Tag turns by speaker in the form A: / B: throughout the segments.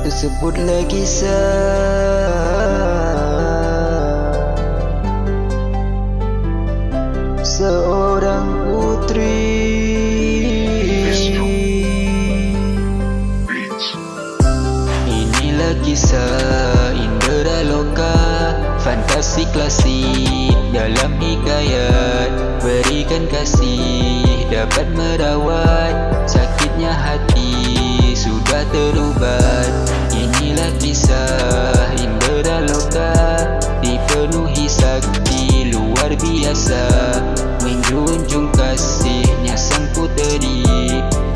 A: tersebutlah kisah seorang putri. Inilah kisah Indra Loka, fantasi klasik dalam hikayat. Berikan kasih dapat merawat, sakitnya hati sudah terubat. Inilah kisah Indra Loka, dipenuhi sakti luar biasa, menjunjung kasihnya sang puteri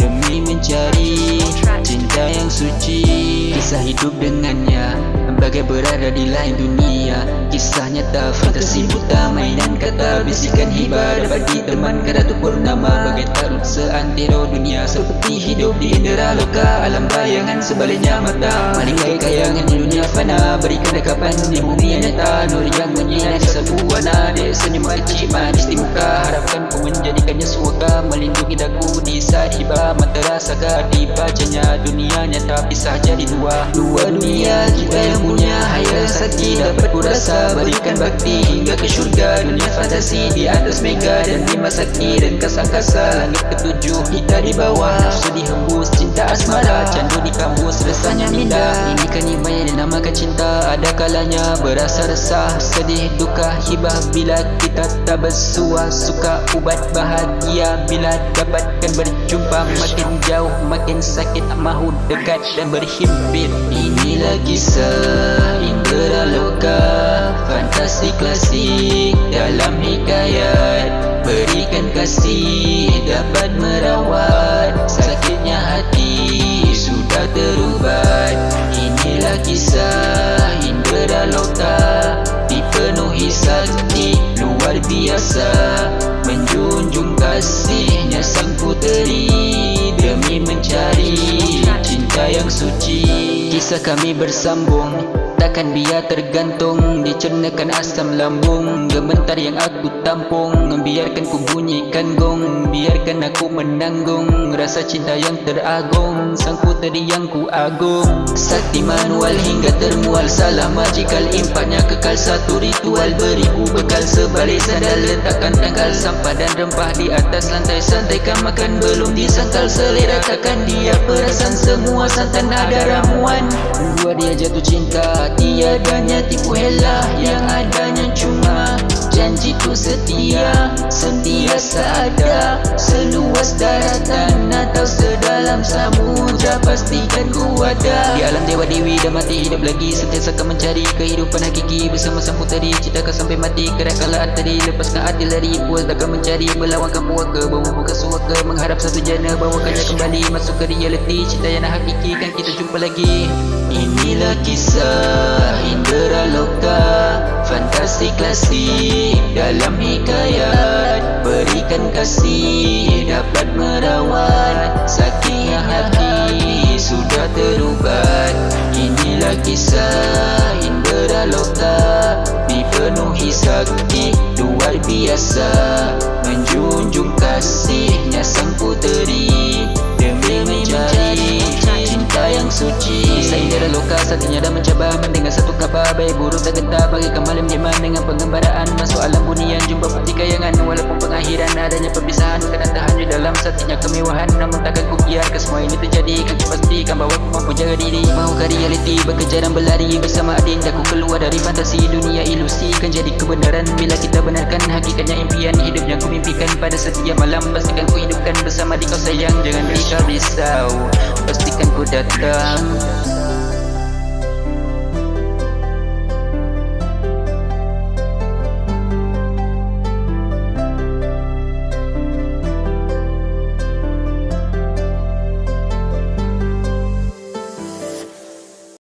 A: demi mencari cinta yang suci. Kisah hidup dengannya bagai berada di lain dunia. Kisah nyata fantasi buta, mainan kata, bisikan hibah dapat ditemankan Ratu Purnama. Bagai tarut seantero dunia, seperti hidup di Indra Loka. Alam bayangan sebaliknya mata, malingkai kayangan di dunia fana. Berikan dekapan di bumi yang nyata, nur yang menyinari sabu warna. Dek senyum kecil manis di muka, harapkan ku menjadikannya suaka. Melindungi daku di saat hibah, mata rasakan dibacanya. Dunia nyata pisah jadi dua dunia. Kita yang punya hayal sakti dapat ku rasa, berikan bakti hingga ke syurga. Dunia fantasi di atas mega dan lima sakti dan kasa-kasa. Langit ketujuh kita di bawah, nafsu dihembus cinta asmara. Candu di kampus rasanya minda, ini kan iman yang dinamakan cinta. Ada kalanya berasa resah, sedih, duka, hibah bila kita tak bersua. Suka ubat bahagia bila dapatkan berjumpa. Makin jauh makin sakit, mahu dekat dan berhimpit. Inilah kisah Indra Loka, fantasi klasik dalam hikayat. Berikan kasih dapat merawat, sakitnya hati sudah terubat. Inilah kisah Indra Loka, dipenuhi sakti luar biasa, menjunjung kasihnya sang puteri demi mencari cinta yang suci. Kisah kami bersambung, takkan biar tergantung, dicernakan asam lambung. Gementar yang aku tampung, biarkan ku bunyikan gong. Biarkan aku menanggung rasa cinta yang teragung, sang puteri yang ku agung. Sakti manual hingga termual, salah majikal impaknya kekal. Satu ritual beribu bekal, sebalik sandal letakkan tangkal. Sampah dan rempah di atas lantai, santaikan makan belum disangkal. Selera takkan dia perasan, semua santan ada ramuan. Buat dia jatuh cinta, tiadanya tipu helah, yang adanya cuma janjiku setia. Sentiasa ada seluas daratan atau sedalam samudra, pastikan ku ada. Di alam dewa dewi dah mati hidup lagi, sentiasa akan mencari kehidupan hakiki bersama sang puteri. Citakan sampai mati kerak kala arteri, lepaskan artileri. Puas takkan mencari melawankan puaka, bawa buka suaka, mengharap satu jana bawakannya kembali masuk ke realiti. Cinta yang nak hakiki kan kita jumpa lagi. Inilah kisah Indra Loka, fantasi klasik dalam hikayat. Berikan kasih dapat merawat, sakitnya hati sudah terubat. Inilah kisah Indra Loka, dipenuhi sakti luar biasa, menjunjung kasihnya sang puteri demi mencari cinta yang suci. Kisah Indra Loka satunya dah mencabar, mendengar satu kabar baik buruk tak gentar. Bagikan malam nyaman dengan pengembaraan, masuk alam bunian jumpa putih kayangan. Walaupun pengakhiran adanya perpisahan, kena tahan di dalam satunya kemewahan. Namun takkan ku biarkan semua ini terjadi, kan ku pastikan bahawa ku mampu jaga diri. Mahukah realiti berkejaran berlari bersama adinda, ku keluar dari fantasi dunia ilusi. Kan jadi kebenaran bila kita benarkan hakikatnya impian hidup yang ku mimpikan pada setiap malam. Pastikan ku hidupkan bersama di kau sayang, jangan risau, pastikan ku datang.